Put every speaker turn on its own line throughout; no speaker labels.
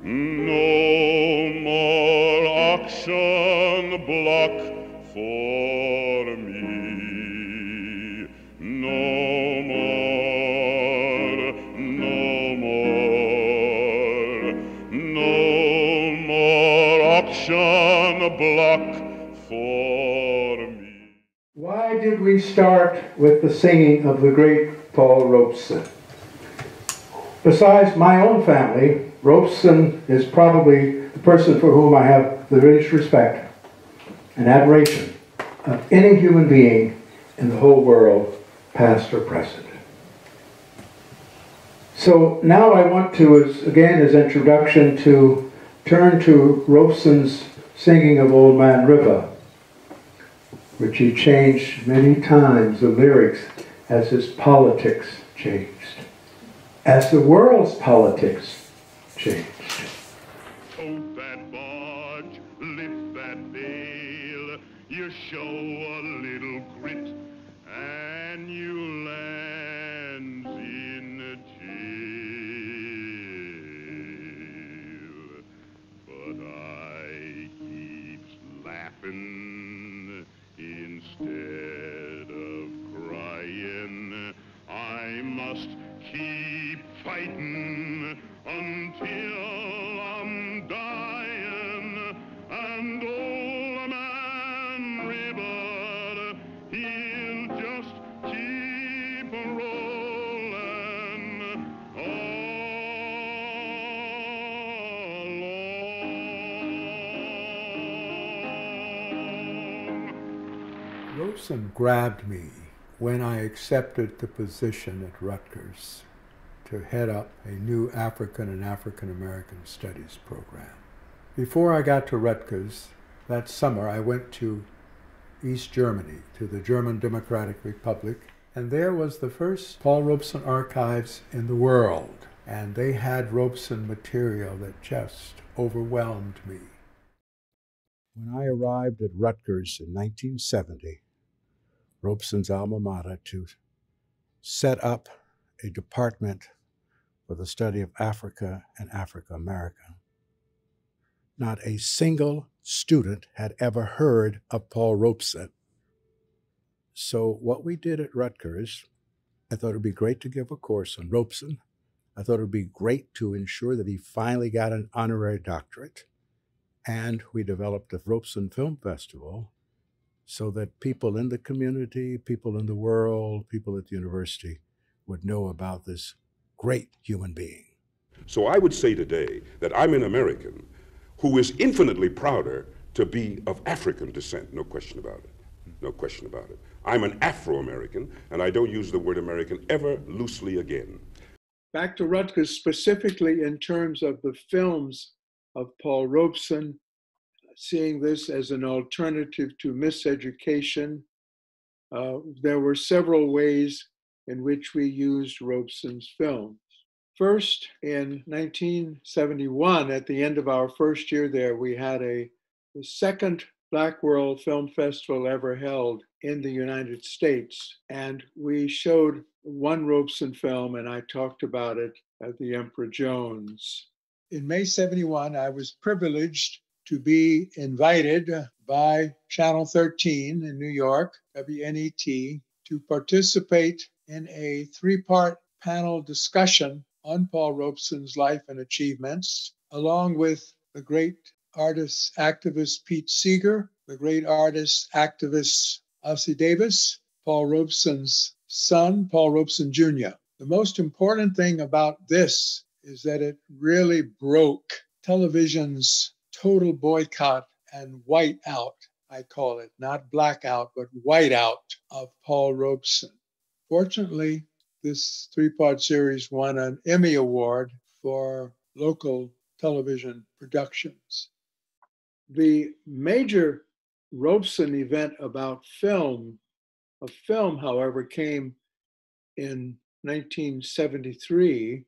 No more auction block for me. No more, no more, no more auction block for me.
Why did we start with the singing of the great Paul Robeson? Besides my own family, Robeson is probably the person for whom I have the greatest respect and admiration of any human being in the whole world, past or present. So now I want to, as introduction, to turn to Robeson's singing of Old Man River, which he changed many times the lyrics as his politics changed, as the world's politics changed.
Tote that barge, lift that bale, you show a little grit, and you land in jail. But I keeps laughing instead of crying. I must keep fighting until I'm dying. And old man River, he'll just keep rolling along.
Robeson grabbed me when I accepted the position at Rutgers to head up a new African and African American Studies program. Before I got to Rutgers, that summer I went to East Germany, to the German Democratic Republic, and there was the first Paul Robeson archives in the world, and they had Robeson material that just overwhelmed me. When I arrived at Rutgers in 1970, Robeson's alma mater, to set up a department for the study of Africa and Africa America, not a single student had ever heard of Paul Robeson. So what we did at Rutgers, I thought it would be great to give a course on Robeson. I thought it would be great to ensure that he finally got an honorary doctorate. And we developed a Robeson Film Festival so that people in the community, people in the world, people at the university would know about this great human being.
So I would say today that I'm an American who is infinitely prouder to be of African descent, no question about it. No question about it. I'm an Afro-American, and I don't use the word American ever loosely again.
Back to Rutgers, specifically in terms of the films of Paul Robeson, seeing this as an alternative to miseducation, there were several ways in which we used Robeson's films. First, in 1971, at the end of our first year there, we had the second Black World Film Festival ever held in the United States. And we showed one Robeson film, and I talked about it at the Emperor Jones. In May 71, I was privileged to be invited by Channel 13 in New York, WNET, to participate in a three-part panel discussion on Paul Robeson's life and achievements, along with the great artist activist Pete Seeger, the great artist activist Ossie Davis, Paul Robeson's son, Paul Robeson Jr. The most important thing about this is that it really broke television's total boycott and whiteout, I call it, not blackout, but whiteout of Paul Robeson. Fortunately, this three-part series won an Emmy Award for local television productions. The major Robeson event about film, however, came in 1973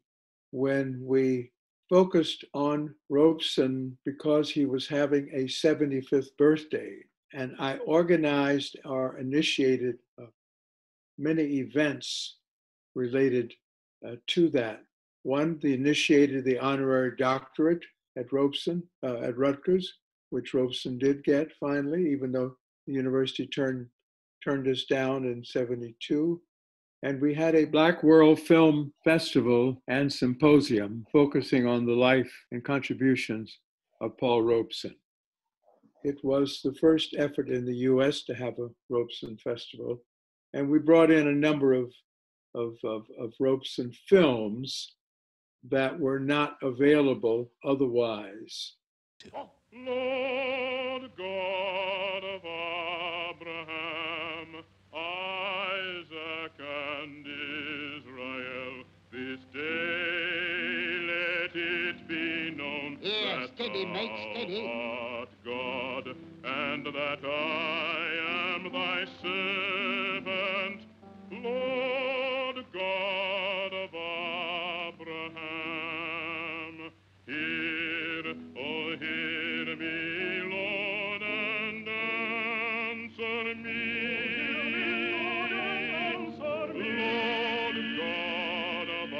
when we focused on Robeson because he was having a 75th birthday. And I organized or initiated many events related to that. One, they initiated the honorary doctorate at Robeson, at Rutgers, which Robeson did get finally, even though the university turned us down in '72. And we had a Black World Film Festival and Symposium focusing on the life and contributions of Paul Robeson. It was the first effort in the US to have a Robeson Festival. And we brought in a number of Robeson films that were not available otherwise.
Lord God of Abraham, Isaac, and Israel, this day let it be known that
steady, mate, steady.
thou art God, and that I am thy servant, Lord God of Abraham. Hear, oh hear me, Lord, and answer me. Lord God of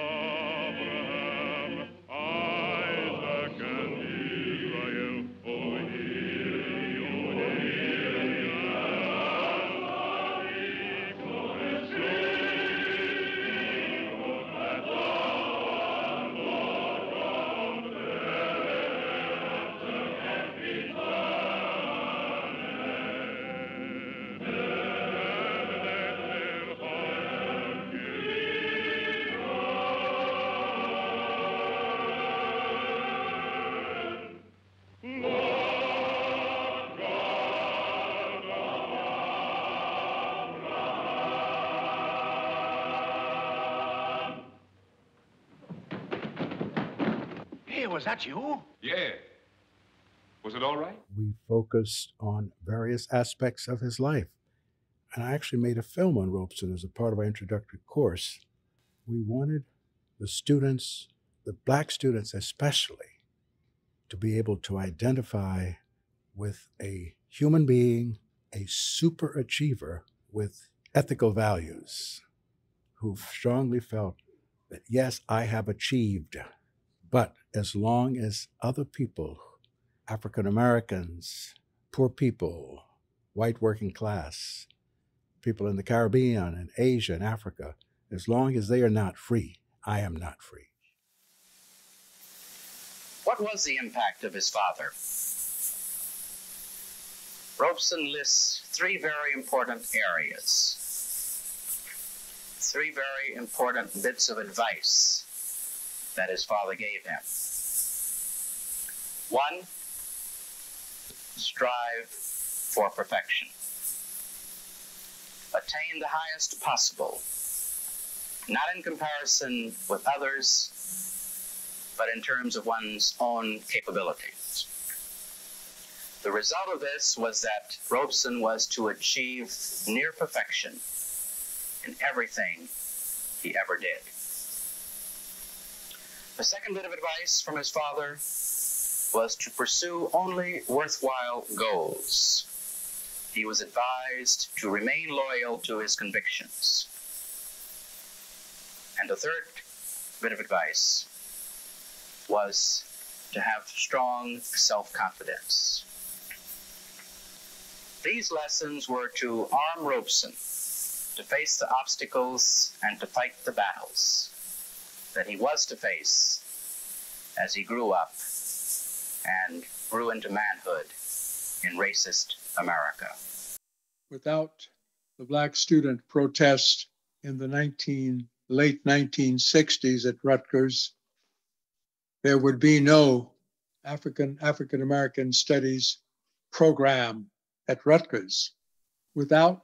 Abraham, Isaac, and Israel, oh hear me, oh hear me, and save me, oh that thou, Lord God,
Hey, was that you?
Yeah. Was it all right?
We focused on various aspects of his life. And I actually made a film on Robeson as a part of our introductory course. We wanted the students, the Black students especially, to be able to identify with a human being, a super achiever with ethical values, who strongly felt that, yes, I have achieved, but as long as other people, African Americans, poor people, white working class, people in the Caribbean and Asia and Africa, as long as they are not free, I am not free.
What was the impact of his father? Robeson lists three very important areas, three very important bits of advice that his father gave him. One, strive for perfection. Attain the highest possible, not in comparison with others, but in terms of one's own capabilities. The result of this was that Robeson was to achieve near perfection in everything he ever did. The second bit of advice from his father was to pursue only worthwhile goals. He was advised to remain loyal to his convictions. And the third bit of advice was to have strong self-confidence. These lessons were to arm Robeson to face the obstacles and to fight the battles that he was to face as he grew up and grew into manhood in racist America.
Without the Black student protest in the late 1960s at Rutgers, there would be no African American Studies program at Rutgers. Without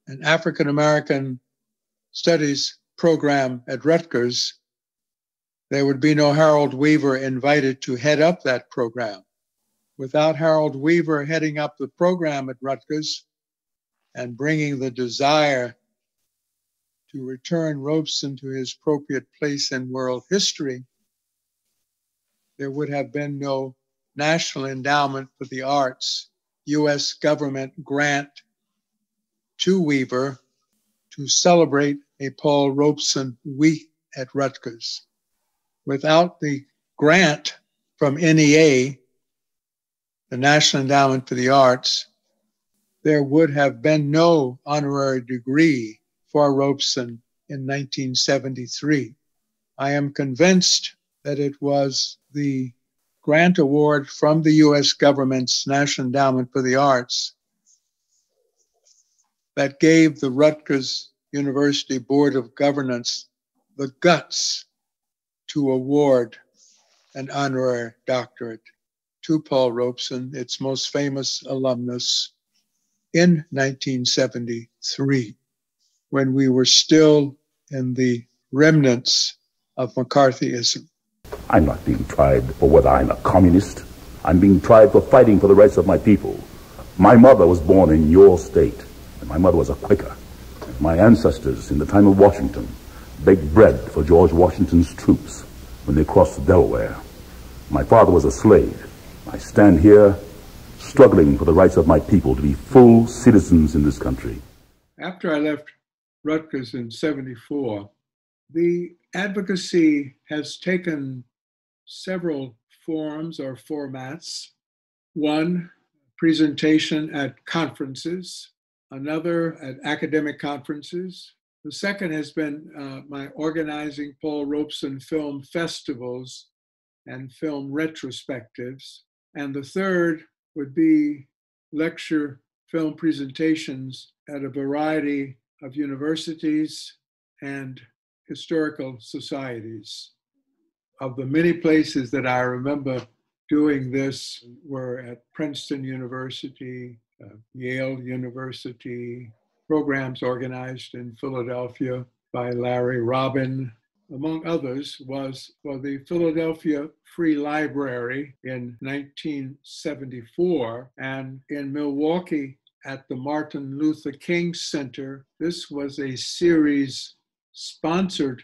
an African American Studies program at Rutgers, there would be no Harold Weaver invited to head up that program. Without Harold Weaver heading up the program at Rutgers and bringing the desire to return Robeson to his appropriate place in world history, there would have been no National Endowment for the Arts, U.S. government grant to Weaver to celebrate a Paul Robeson Week at Rutgers. Without the grant from NEA, the National Endowment for the Arts, there would have been no honorary degree for Robeson in 1973. I am convinced that it was the grant award from the U.S. government's National Endowment for the Arts that gave the Rutgers University Board of Governance the guts to award an honorary doctorate to Paul Robeson, its most famous alumnus, in 1973, when we were still in the remnants of McCarthyism.
I'm not being tried for whether I'm a communist. I'm being tried for fighting for the rights of my people. My mother was born in your state, and my mother was a Quaker. My ancestors, in the time of Washington, baked bread for George Washington's troops when they crossed the Delaware. My father was a slave. I stand here struggling for the rights of my people to be full citizens in this country.
After I left Rutgers in '74, the advocacy has taken several forms or formats. One, presentation at conferences, another at academic conferences. The second has been my organizing Paul Robeson film festivals and film retrospectives. And the third would be lecture film presentations at a variety of universities and historical societies. Of the many places that I remember doing this were at Princeton University, Yale University, programs organized in Philadelphia by Larry Robin. Among others was for the Philadelphia Free Library in 1974, and in Milwaukee at the Martin Luther King Center. This was a series sponsored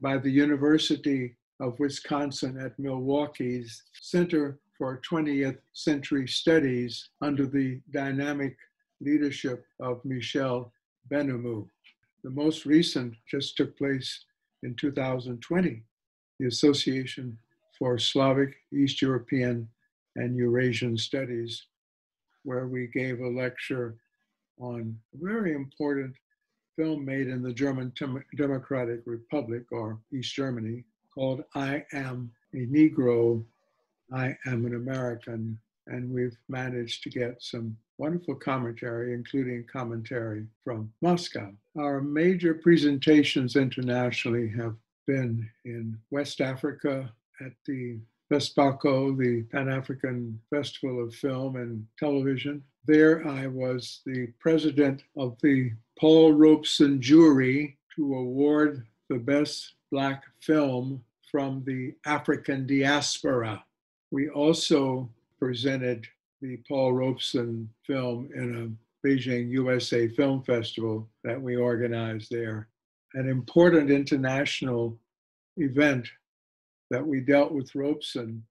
by the University of Wisconsin at Milwaukee's Center for 20th Century Studies under the dynamic leadership of Michel Benamou. The most recent just took place in 2020, the Association for Slavic, East European, and Eurasian Studies, where we gave a lecture on a very important film made in the German Democratic Republic, or East Germany, called I Am a Negro, I Am an American. And we've managed to get some wonderful commentary, including commentary from Moscow. Our major presentations internationally have been in West Africa at the FESPACO, the Pan-African Festival of Film and Television. There I was the president of the Paul Robeson jury to award the best Black film from the African diaspora. We also presented the Paul Robeson film in a Beijing USA Film Festival that we organized there. An important international event that we dealt with Robeson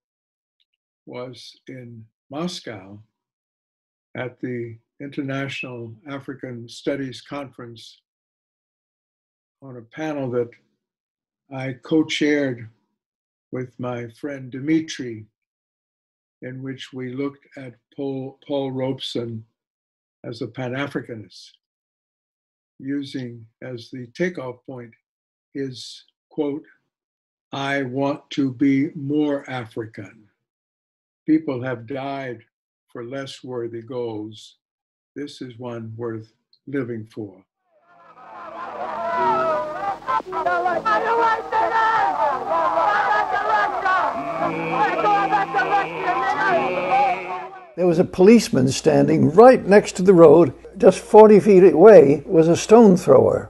was in Moscow at the International African Studies Conference on a panel that I co-chaired with my friend Dimitri, in which we looked at Paul Robeson as a Pan-Africanist, using as the takeoff point his quote, "I want to be more African. People have died for less worthy goals. This is one worth living for."
There was a policeman standing right next to the road. Just 40 feet away was a stone thrower.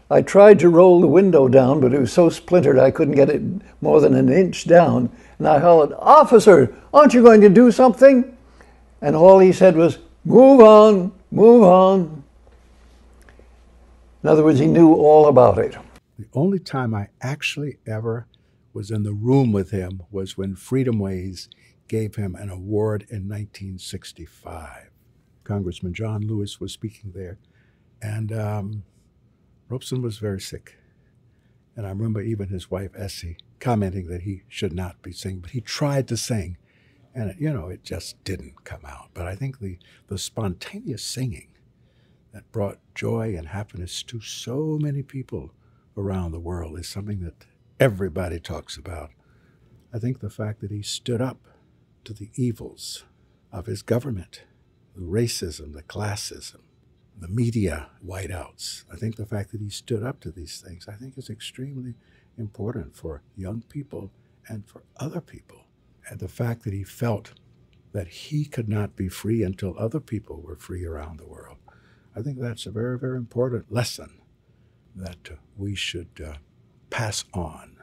I tried to roll the window down, but it was so splintered I couldn't get it more than an inch down. And I hollered, "Officer, aren't you going to do something?" And all he said was, "Move on, move on." In other words, he knew all about it.
The only time I actually ever was in the room with him was when Freedom Ways gave him an award in 1965. Congressman John Lewis was speaking there, and Robeson was very sick. And I remember even his wife, Essie, commenting that he should not be singing, but he tried to sing, and it just didn't come out. But I think the spontaneous singing that brought joy and happiness to so many people around the world is something that everybody talks about. I think the fact that he stood up to the evils of his government, the racism, the classism, the media whiteouts, I think the fact that he stood up to these things, I think is extremely important for young people and for other people. And the fact that he felt that he could not be free until other people were free around the world, I think that's a very, very important lesson that we should pass on